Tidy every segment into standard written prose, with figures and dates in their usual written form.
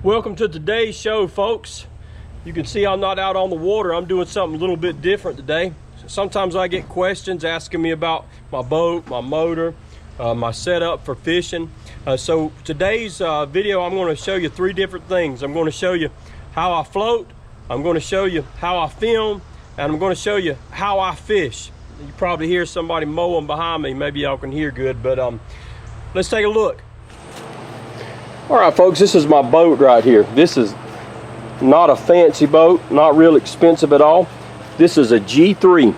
Welcome to today's show, folks. You can see I'm not out on the water. I'm doing something a little bit different today. Sometimes I get questions asking me about my boat, my motor, my setup for fishing. So today's video, I'm going to show you three different things. I'm going to show you how I float, I'm going to show you how I film, and I'm going to show you how I fish. You probably hear somebody mowing behind me. Maybe y'all can hear good, but let's take a look. All right, folks, this is my boat right here. This is not a fancy boat, not real expensive at all. This is a G3.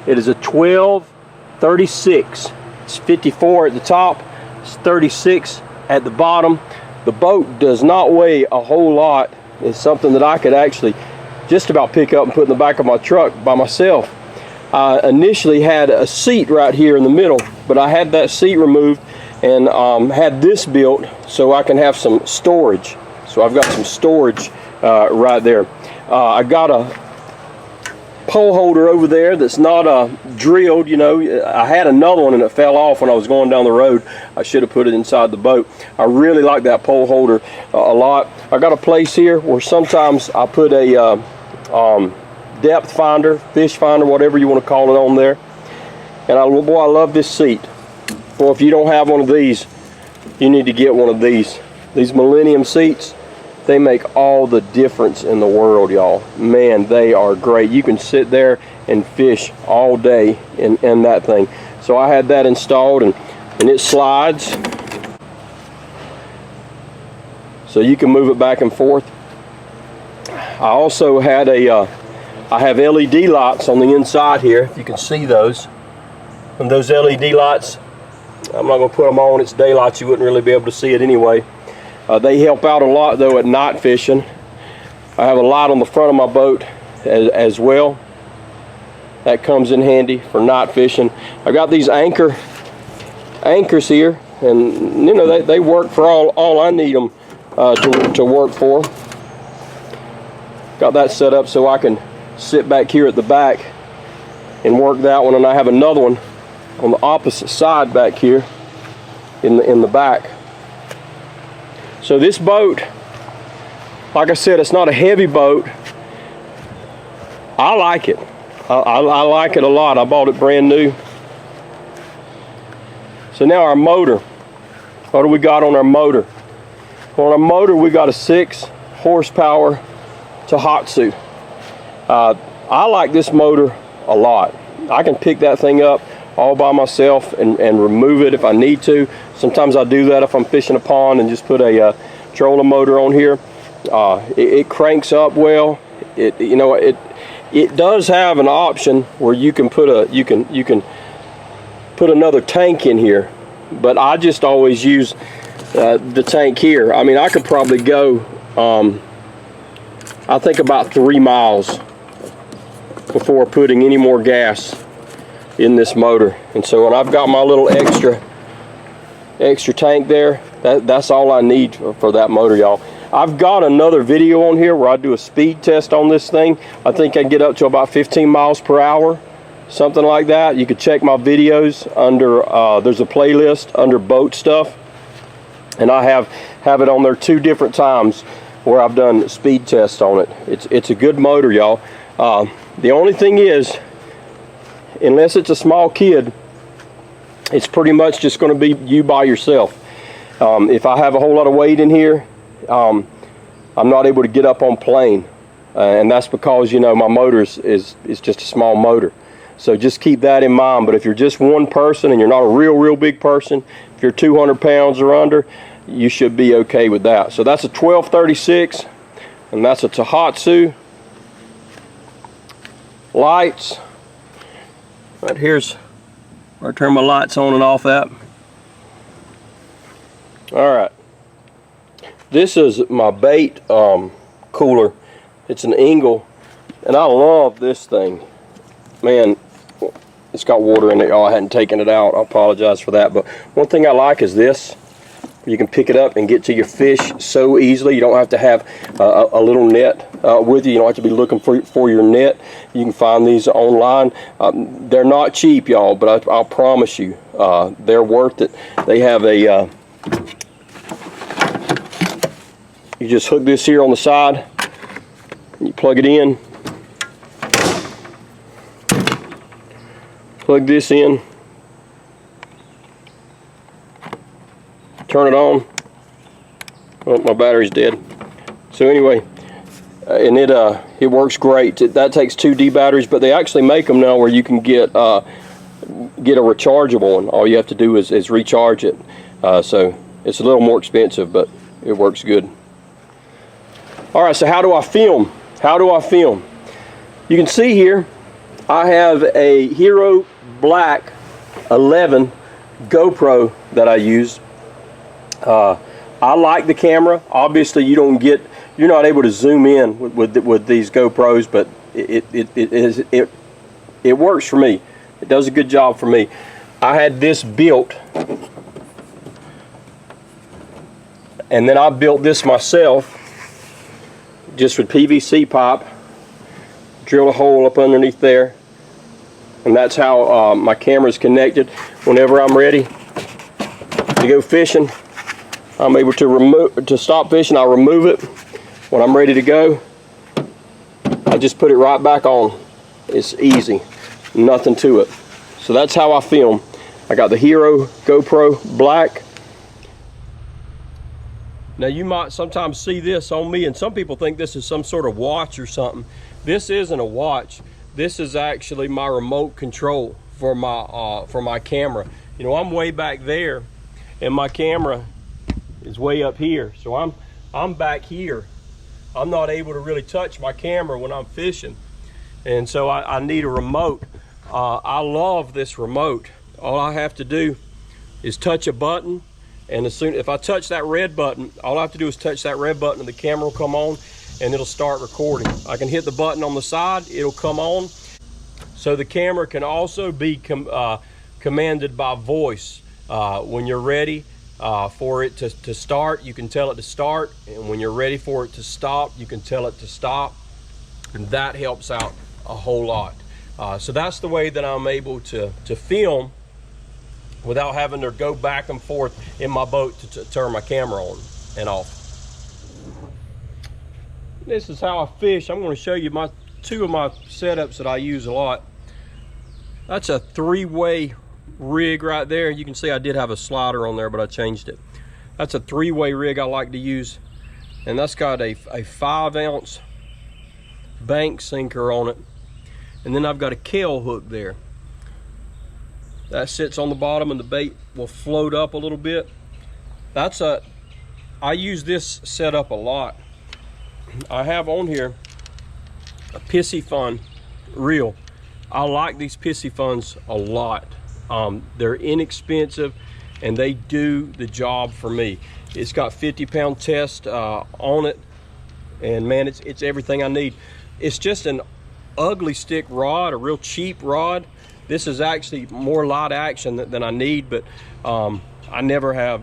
It is a 1236. It's 54 at the top, it's 36 at the bottom. The boat does not weigh a whole lot. It's something that I could actually just about pick up and put in the back of my truck by myself. I initially had a seat right here in the middle, but I had that seat removed and had this built so I can have some storage. So I've got some storage right there. I got a pole holder over there that's not drilled. You know, I had another one and it fell off when I was going down the road. I should have put it inside the boat. I really like that pole holder a lot. I got a place here where sometimes I put a depth finder, fish finder, whatever you want to call it, on there. And I love this seat. Well, if you don't have one of these, you need to get one of these. These Millennium seats, they make all the difference in the world, y'all. Man, they are great. You can sit there and fish all day in that thing. So I had that installed, and it slides. So you can move it back and forth. I also had I have LED lights on the inside here, if you can see those. And those LED lights, I'm not going to put them on. It's daylight, you wouldn't really be able to see it anyway. They help out a lot though at night fishing. I have a light on the front of my boat as well. That comes in handy for night fishing. I got these anchors here, and you know they work for all I need them to work for. Got that set up so I can sit back here at the back and work that one, and I have another one on the opposite side back here in the back. So this boat, like I said, it's not a heavy boat. I like it. I like it a lot. I bought it brand new. So now our motor. What do we got on our motor? On our motor we got a 6 horsepower Tohatsu. I like this motor a lot. I can pick that thing up all by myself and remove it if I need to. Sometimes I do that if I'm fishing a pond and just put a trolling motor on here. It cranks up well. It does have an option where you can put another tank in here, but I just always use the tank here. I mean, I could probably go I think about 3 miles before putting any more gas in this motor. And so when I've got my little extra tank there, that's all I need for that motor, y'all. I've got another video on here where I do a speed test on this thing. I think I can get up to about 15 miles per hour, something like that. You could check my videos under there's a playlist under boat stuff, and I have it on there 2 different times where I've done speed tests on it. It's a good motor, y'all. The only thing is, unless it's a small kid, it's pretty much just going to be you by yourself. If I have a whole lot of weight in here, I'm not able to get up on plane, and that's because, you know, my motor is just a small motor. So just keep that in mind. But if you're just one person and you're not a real big person, if you're 200 pounds or under, you should be okay with that. So that's a 1236, and that's a Tohatsu. Lights. Right here's where I turn my lights on and off at. Alright. This is my bait cooler. It's an Engel, and I love this thing. Man, it's got water in it. Oh, I hadn't taken it out. I apologize for that. But one thing I like is this. You can pick it up and get to your fish so easily. You don't have to have a little net with you. You don't have to be looking for your net. You can find these online. They're not cheap, y'all, but I'll promise you they're worth it. They have a You just hook this here on the side, and you plug it in, plug this in, turn it on. Oh, my battery's dead. So anyway, and it works great. That takes 2D batteries, but they actually make them now where you can get a rechargeable one. All you have to do is recharge it. So it's a little more expensive, but it works good. All right, so how do I film? How do I film? You can see here, I have a Hero Black 11 GoPro that I use. I like the camera. Obviously, you're not able to zoom in with these GoPros, but it works for me. It does a good job for me. I had this built, and then I built this myself, just with PVC pipe. Drill a hole up underneath there, and that's how my camera is connected. Whenever I'm ready to go fishing, I'm able to stop fishing. I remove it. When I'm ready to go, I just put it right back on. It's easy, nothing to it. So that's how I film. I got the Hero GoPro Black. Now you might sometimes see this on me, and some people think this is some sort of watch or something. This isn't a watch. This is actually my remote control for my camera. You know, I'm way back there, and my camera is way up here. So I'm back here. I'm not able to really touch my camera when I'm fishing, and so I need a remote. I love this remote. All I have to do is touch a button, and if I touch that red button, all I have to do is touch that red button, and the camera will come on, and it'll start recording. I can hit the button on the side, it'll come on. So the camera can also be commanded by voice. When you're ready for it to start, you can tell it to start, and when you're ready for it to stop, you can tell it to stop, and that helps out a whole lot. So that's the way that I'm able to film without having to go back and forth in my boat to turn my camera on and off. This is how I fish. I'm going to show you two of my setups that I use a lot. That's a 3-way rig right there. You can see I did have a slider on there, but I changed it. That's a 3-way rig I like to use, and that's got a 5-ounce bank sinker on it, and then I've got a Kell hook there that sits on the bottom, and the bait will float up a little bit. I use this setup a lot. I have on here a Piscifun reel. I like these Piscifuns a lot. They're inexpensive, and they do the job for me. It's got 50-pound test on it, and man, it's everything I need. It's just an ugly stick rod, a real cheap rod. This is actually more light action than I need, but I never have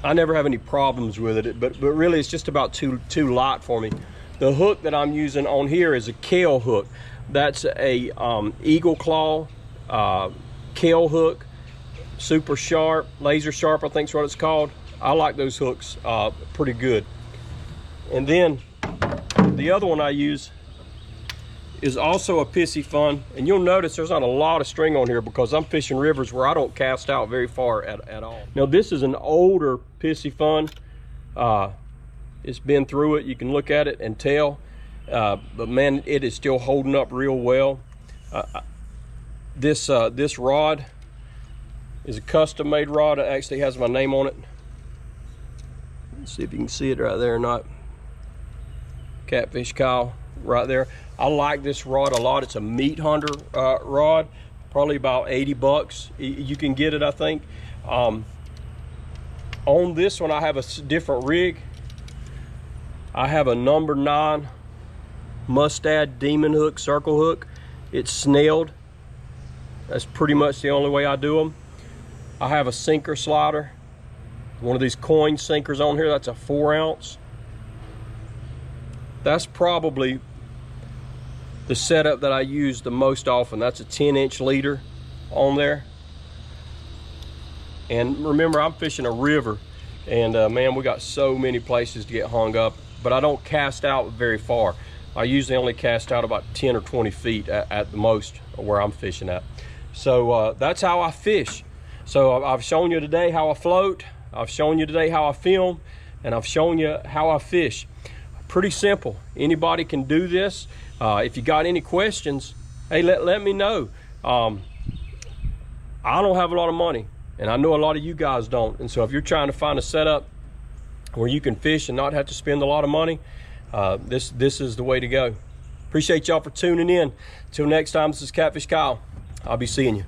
any problems with it. But really, it's just about too light for me. The hook that I'm using on here is a Kell hook. That's a Eagle Claw Kell hook, super sharp, laser sharp, I think is what it's called. I like those hooks pretty good. And then the other one I use is also a Piscifun, and you'll notice there's not a lot of string on here because I'm fishing rivers where I don't cast out very far at all. Now this is an older Piscifun. It's been through it. You can look at it and tell, but man, it is still holding up real well. This rod is a custom-made rod. It actually has my name on it. Let's see if you can see it right there or not. Catfish Kyle right there. I like this rod a lot. It's a meat hunter rod, probably about 80 bucks. You can get it, I think. On this one, I have a different rig. I have a number 9 Mustad Demon hook, circle hook. It's snelled. That's pretty much the only way I do them. I have a sinker slider, one of these coin sinkers on here. That's a 4-ounce. That's probably the setup that I use the most often. That's a 10-inch leader on there. And remember, I'm fishing a river, And man, we got so many places to get hung up, but I don't cast out very far. I usually only cast out about 10 or 20 feet at the most where I'm fishing at. So that's how I fish. So I've shown you today how I float, I've shown you today how I film, and I've shown you how I fish. Pretty simple. Anybody can do this. If you got any questions, hey, let me know. I don't have a lot of money, and I know a lot of you guys don't. And so if you're trying to find a setup where you can fish and not have to spend a lot of money, this is the way to go. Appreciate y'all for tuning in. Till next time, this is Catfish Kyle. I'll be seeing you.